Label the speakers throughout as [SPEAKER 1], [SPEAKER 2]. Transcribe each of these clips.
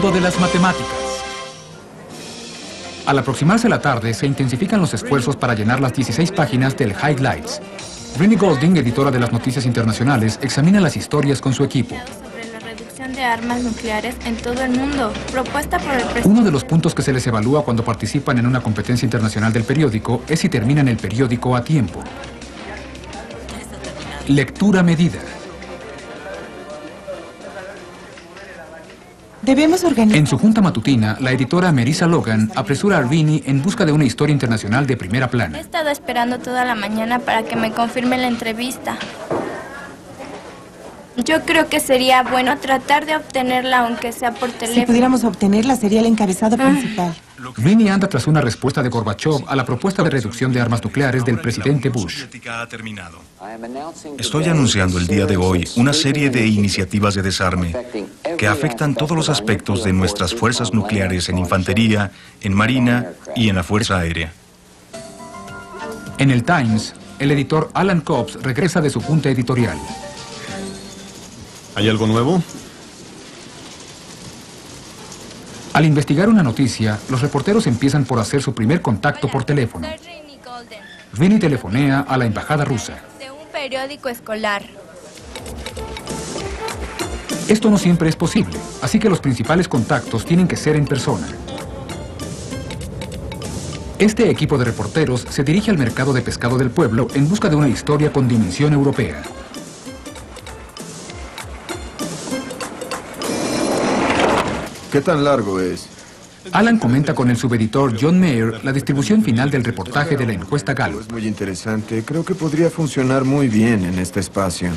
[SPEAKER 1] mundo de las matemáticas. Al aproximarse la tarde, se intensifican los esfuerzos para llenar las 16 páginas del Highlights. Rini Golding, editora de las noticias internacionales, examina las historias con su equipo.
[SPEAKER 2] Sobre la reducción de armas nucleares en todo el mundo, propuesta por el presidente.
[SPEAKER 1] Uno de los puntos que se les evalúa cuando participan en una competencia internacional del periódico es si terminan el periódico a tiempo. Lectura medida.
[SPEAKER 3] Debemos organizar.
[SPEAKER 1] En su junta matutina, la editora Marisa Logan apresura a Rini en busca de una historia internacional de primera
[SPEAKER 2] He
[SPEAKER 1] plana.
[SPEAKER 2] estado esperando toda la mañana para que me confirme la entrevista. Yo creo que sería bueno tratar de obtenerla aunque sea por teléfono.
[SPEAKER 3] Si pudiéramos obtenerla, sería el encabezado principal.
[SPEAKER 1] Rini anda tras una respuesta de Gorbachev a la propuesta de reducción de armas nucleares del presidente Bush.
[SPEAKER 4] Estoy anunciando el día de hoy una serie de iniciativas de desarme que afectan todos los aspectos de nuestras fuerzas nucleares en infantería, en marina y en la fuerza aérea.
[SPEAKER 1] En el Times, el editor Alan Cobbs regresa de su junta editorial.
[SPEAKER 5] ¿Hay algo nuevo?
[SPEAKER 1] Al investigar una noticia, los reporteros empiezan por hacer su primer contacto por teléfono.
[SPEAKER 2] Soy Rini Golden,
[SPEAKER 1] Rini telefonea a la embajada rusa.
[SPEAKER 2] de un periódico escolar.
[SPEAKER 1] Esto no siempre es posible, así que los principales contactos tienen que ser en persona. Este equipo de reporteros se dirige al mercado de pescado del pueblo en busca de una historia con dimensión europea.
[SPEAKER 6] ¿Qué tan largo es?
[SPEAKER 1] Alan comenta con el subeditor John Mayer la distribución final del reportaje de la encuesta Gallup.
[SPEAKER 6] Es muy interesante. Creo que podría funcionar muy bien en este espacio.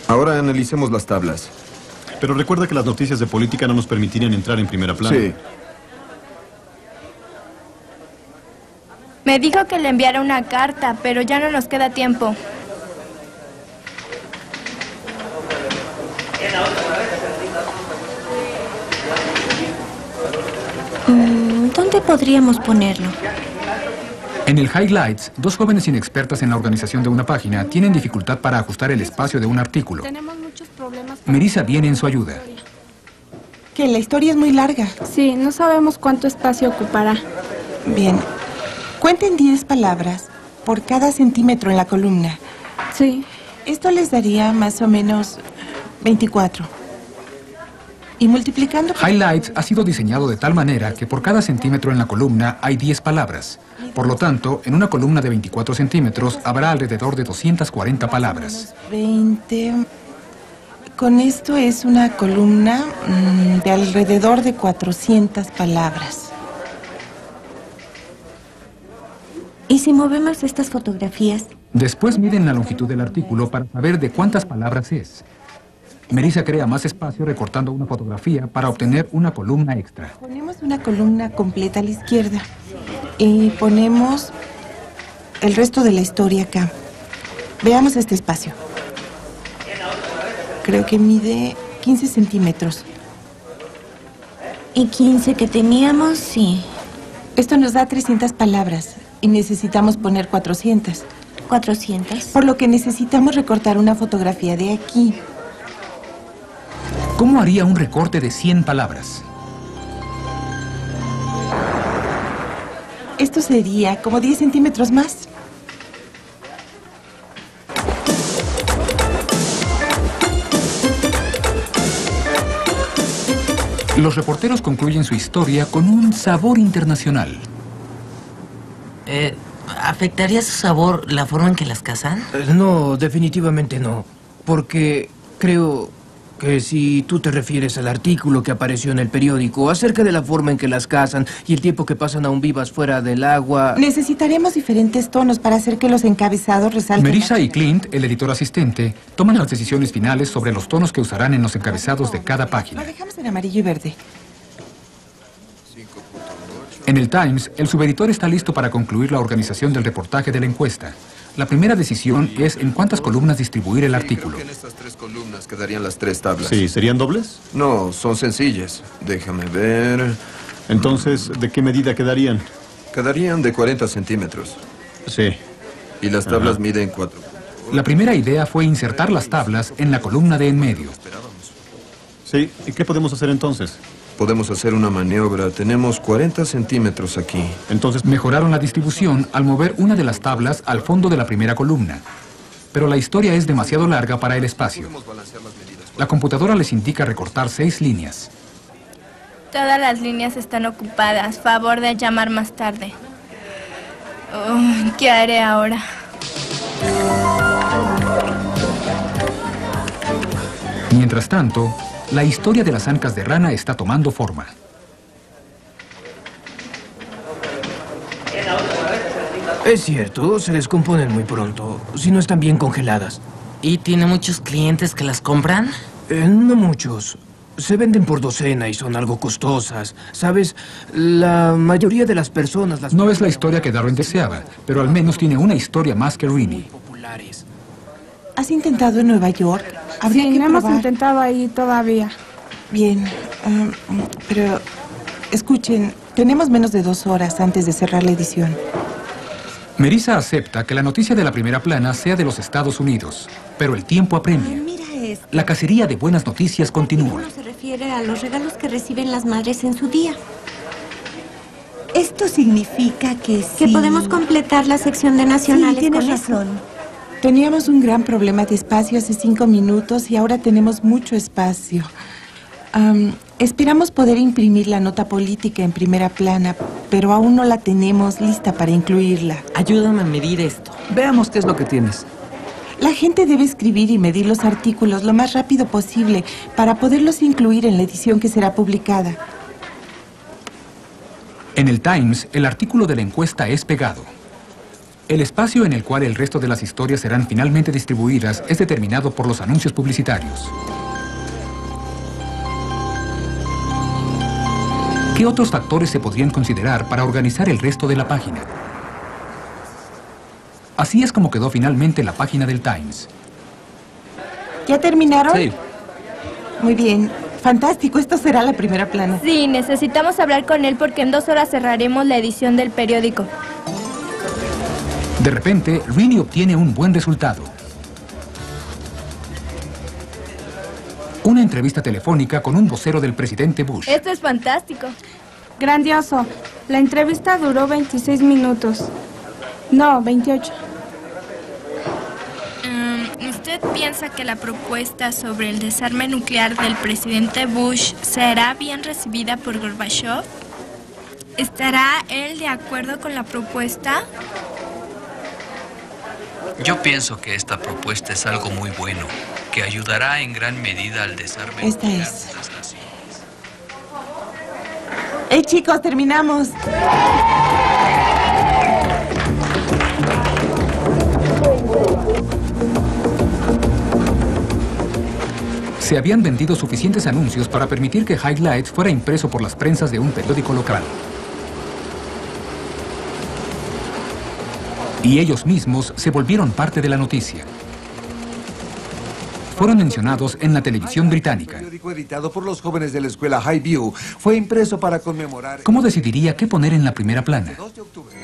[SPEAKER 6] Ahora analicemos las tablas.
[SPEAKER 5] Pero recuerda que las noticias de política no nos permitirían entrar en primera plana.
[SPEAKER 6] Sí.
[SPEAKER 2] Me dijo que le enviara una carta, pero ya no nos queda tiempo.
[SPEAKER 7] ¿Dónde podríamos ponerlo?
[SPEAKER 1] En el Highlights, dos jóvenes inexpertas en la organización de una página tienen dificultad para ajustar el espacio de un artículo.
[SPEAKER 8] Tenemos muchos problemas.
[SPEAKER 1] Marisa viene en su ayuda.
[SPEAKER 3] Que la historia es muy larga.
[SPEAKER 8] Sí, no sabemos cuánto espacio ocupará.
[SPEAKER 3] Bien. Cuenten 10 palabras por cada centímetro en la columna.
[SPEAKER 8] Sí.
[SPEAKER 3] Esto les daría más o menos 24. Y multiplicando...
[SPEAKER 1] Highlights ha sido diseñado de tal manera que por cada centímetro en la columna hay 10 palabras. Por lo tanto, en una columna de 24 centímetros habrá alrededor de 240 palabras.
[SPEAKER 3] 20... Con esto es una columna de alrededor de 400 palabras.
[SPEAKER 7] ¿Y si movemos estas fotografías?
[SPEAKER 1] Después miden la longitud del artículo para saber de cuántas palabras es. Marisa crea más espacio recortando una fotografía para obtener una columna extra.
[SPEAKER 3] Ponemos una columna completa a la izquierda y ponemos el resto de la historia acá. Veamos este espacio. Creo que mide 15 centímetros.
[SPEAKER 7] ¿Y 15 que teníamos? Sí.
[SPEAKER 3] Esto nos da 300 palabras y necesitamos poner 400.
[SPEAKER 7] 400.
[SPEAKER 3] Por lo que necesitamos recortar una fotografía de aquí.
[SPEAKER 1] ¿Cómo haría un recorte de 100 palabras?
[SPEAKER 3] Esto sería como 10 centímetros más.
[SPEAKER 1] Los reporteros concluyen su historia con un sabor internacional.
[SPEAKER 9] ¿Afectaría su sabor la forma en que las cazan?
[SPEAKER 10] No, definitivamente no. Porque creo que si tú te refieres al artículo que apareció en el periódico acerca de la forma en que las cazan y el tiempo que pasan aún vivas fuera del agua...
[SPEAKER 3] Necesitaremos diferentes tonos para hacer que los encabezados resalten.
[SPEAKER 1] Marisa y Clint, el editor asistente, toman las decisiones finales sobre los tonos que usarán en los encabezados de cada página.
[SPEAKER 3] Lo dejamos en amarillo y verde.
[SPEAKER 1] En el Times, el subeditor está listo para concluir la organización del reportaje de la encuesta. La primera decisión es en cuántas columnas distribuir el artículo.
[SPEAKER 6] Creo que en estas 3 columnas quedarían las 3 tablas.
[SPEAKER 5] Sí, ¿serían dobles?
[SPEAKER 6] No, son sencillas. Déjame ver.
[SPEAKER 5] Entonces, ¿de qué medida quedarían?
[SPEAKER 6] Quedarían de 40 centímetros.
[SPEAKER 5] Sí.
[SPEAKER 6] Y las tablas miden 4.
[SPEAKER 1] La primera idea fue insertar las tablas en la columna de en medio.
[SPEAKER 5] Sí, ¿y qué podemos hacer entonces?
[SPEAKER 6] Podemos hacer una maniobra. Tenemos 40 centímetros aquí.
[SPEAKER 5] Entonces,
[SPEAKER 1] Mejoraron la distribución al mover una de las tablas al fondo de la primera columna. Pero la historia es demasiado larga para el espacio. La computadora les indica recortar 6 líneas.
[SPEAKER 2] Todas las líneas están ocupadas. Favor de llamar más tarde. ¿Qué haré ahora?
[SPEAKER 1] Mientras tanto, la historia de las ancas de rana está tomando forma.
[SPEAKER 10] Es cierto, se descomponen muy pronto, si no están bien congeladas.
[SPEAKER 9] ¿Y tiene muchos clientes que las compran?
[SPEAKER 10] No muchos. Se venden por docena y son algo costosas. ¿Sabes? La mayoría de las personas las...
[SPEAKER 1] No es la historia que Darren deseaba, pero al menos tiene una historia más que Rini.
[SPEAKER 10] populares.
[SPEAKER 3] ¿Has intentado en Nueva York? Habría
[SPEAKER 8] Sí,
[SPEAKER 3] que
[SPEAKER 8] no hemos
[SPEAKER 3] probar.
[SPEAKER 8] intentado ahí todavía.
[SPEAKER 3] Bien, pero escuchen, tenemos menos de 2 horas antes de cerrar la edición.
[SPEAKER 1] Melissa acepta que la noticia de la primera plana sea de los Estados Unidos, pero el tiempo apremia.
[SPEAKER 7] Mira esto.
[SPEAKER 1] La cacería de buenas noticias continúa.
[SPEAKER 7] Se refiere a los regalos que reciben las madres en su día. Esto significa que sí. Que podemos completar la sección de nacionales. Sí, tienes razón.
[SPEAKER 3] Teníamos un gran problema de espacio hace 5 minutos y ahora tenemos mucho espacio. Esperamos poder imprimir la nota política en primera plana, pero aún no la tenemos lista para incluirla.
[SPEAKER 9] Ayúdame a medir esto.
[SPEAKER 10] Veamos qué es lo que tienes.
[SPEAKER 3] La gente debe escribir y medir los artículos lo más rápido posible para poderlos incluir en la edición que será publicada.
[SPEAKER 1] En el Times, el artículo de la encuesta es pegado. El espacio en el cual el resto de las historias serán finalmente distribuidas es determinado por los anuncios publicitarios. ¿Qué otros factores se podrían considerar para organizar el resto de la página? Así es como quedó finalmente la página del Times.
[SPEAKER 3] ¿Ya terminaron?
[SPEAKER 1] Sí.
[SPEAKER 3] Muy bien. Fantástico, esto será la primera plana.
[SPEAKER 2] Sí, necesitamos hablar con él porque en 2 horas cerraremos la edición del periódico.
[SPEAKER 1] De repente, Rini obtiene un buen resultado. Una entrevista telefónica con un vocero del presidente Bush.
[SPEAKER 2] Esto es fantástico.
[SPEAKER 8] Grandioso. La entrevista duró 26 minutos. No, 28.
[SPEAKER 2] ¿Usted piensa que la propuesta sobre el desarme nuclear del presidente Bush será bien recibida por Gorbachev? ¿Estará él de acuerdo con la propuesta?
[SPEAKER 11] Yo pienso que esta propuesta es algo muy bueno, que ayudará en gran medida al desarme
[SPEAKER 3] Esta
[SPEAKER 11] nuclear
[SPEAKER 3] es.
[SPEAKER 11] de las naciones.
[SPEAKER 3] Chicos, terminamos.
[SPEAKER 1] Se habían vendido suficientes anuncios para permitir que Highlights fuera impreso por las prensas de un periódico local. Y ellos mismos se volvieron parte de la noticia. Fueron mencionados en la televisión británica.
[SPEAKER 12] El periódico editado por los jóvenes de la escuela Highview fue impreso para conmemorar...
[SPEAKER 1] ¿Cómo decidiría qué poner en la primera plana?
[SPEAKER 12] 2 de octubre.